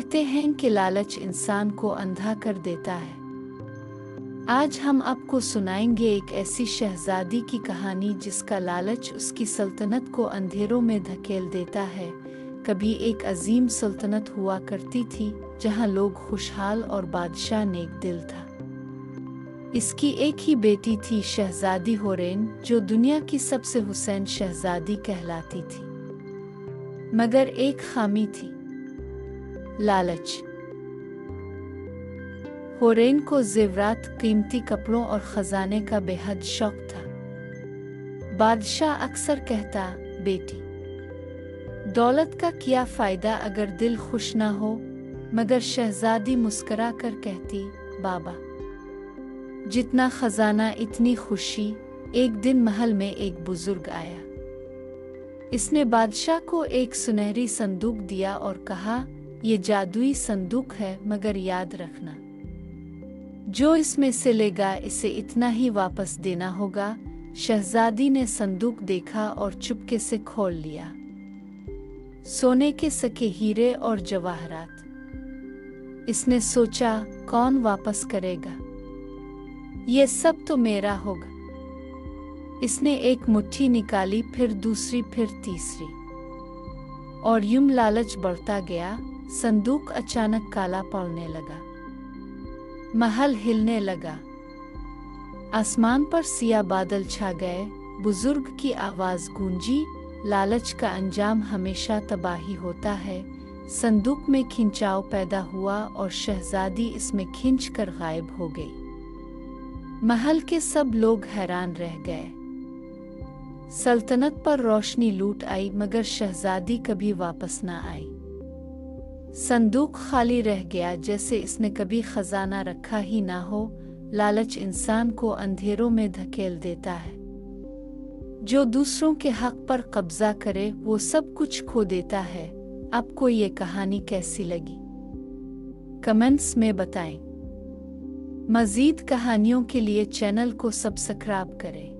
कहते हैं कि लालच इंसान को अंधा कर देता है। आज हम आपको सुनाएंगे एक ऐसी शहजादी की कहानी जिसका लालच उसकी सल्तनत को अंधेरों में धकेल देता है। कभी एक अजीम सल्तनत हुआ करती थी जहां लोग खुशहाल और बादशाह नेक दिल था। इसकी एक ही बेटी थी, शहजादी होरेन, जो दुनिया की सबसे हुसैन शहजादी कहलाती थी। मगर एक खामी थी, लालच। होरेन को ज़ेवरात, कीमती कपड़ों और ख़जाने का बेहद शौक था। बादशाह अक्सर कहता, बेटी, दौलत का क्या फ़ायदा अगर दिल खुश ना हो। मगर शहजादी मुस्करा कर कहती, बाबा, जितना ख़जाना इतनी खुशी। एक दिन महल में एक बुजुर्ग आया। इसने बादशाह को एक सुनहरी संदूक दिया और कहा, ये जादुई संदूक है, मगर याद रखना, जो इसमें से लेगा इसे इतना ही वापस देना होगा। शहजादी ने संदूक देखा और चुपके से खोल लिया। सोने के सके हीरे और जवाहरात। इसने सोचा, कौन वापस करेगा, ये सब तो मेरा होगा। इसने एक मुट्ठी निकाली, फिर दूसरी, फिर तीसरी, और यूं लालच बढ़ता गया। संदूक अचानक काला पड़ने लगा। महल हिलने लगा। आसमान पर सिया बादल छा गए। बुजुर्ग की आवाज गूंजी, लालच का अंजाम हमेशा तबाही होता है। संदूक में खिंचाव पैदा हुआ और शहजादी इसमें खिंचकर गायब हो गई। महल के सब लोग हैरान रह गए। सल्तनत पर रोशनी लूट आई, मगर शहजादी कभी वापस न आई। संदूक खाली रह गया, जैसे इसने कभी खजाना रखा ही ना हो। लालच इंसान को अंधेरों में धकेल देता है। जो दूसरों के हक पर कब्जा करे वो सब कुछ खो देता है। आपको ये कहानी कैसी लगी, कमेंट्स में बताएं। मज़ीद कहानियों के लिए चैनल को सब्सक्राइब करें।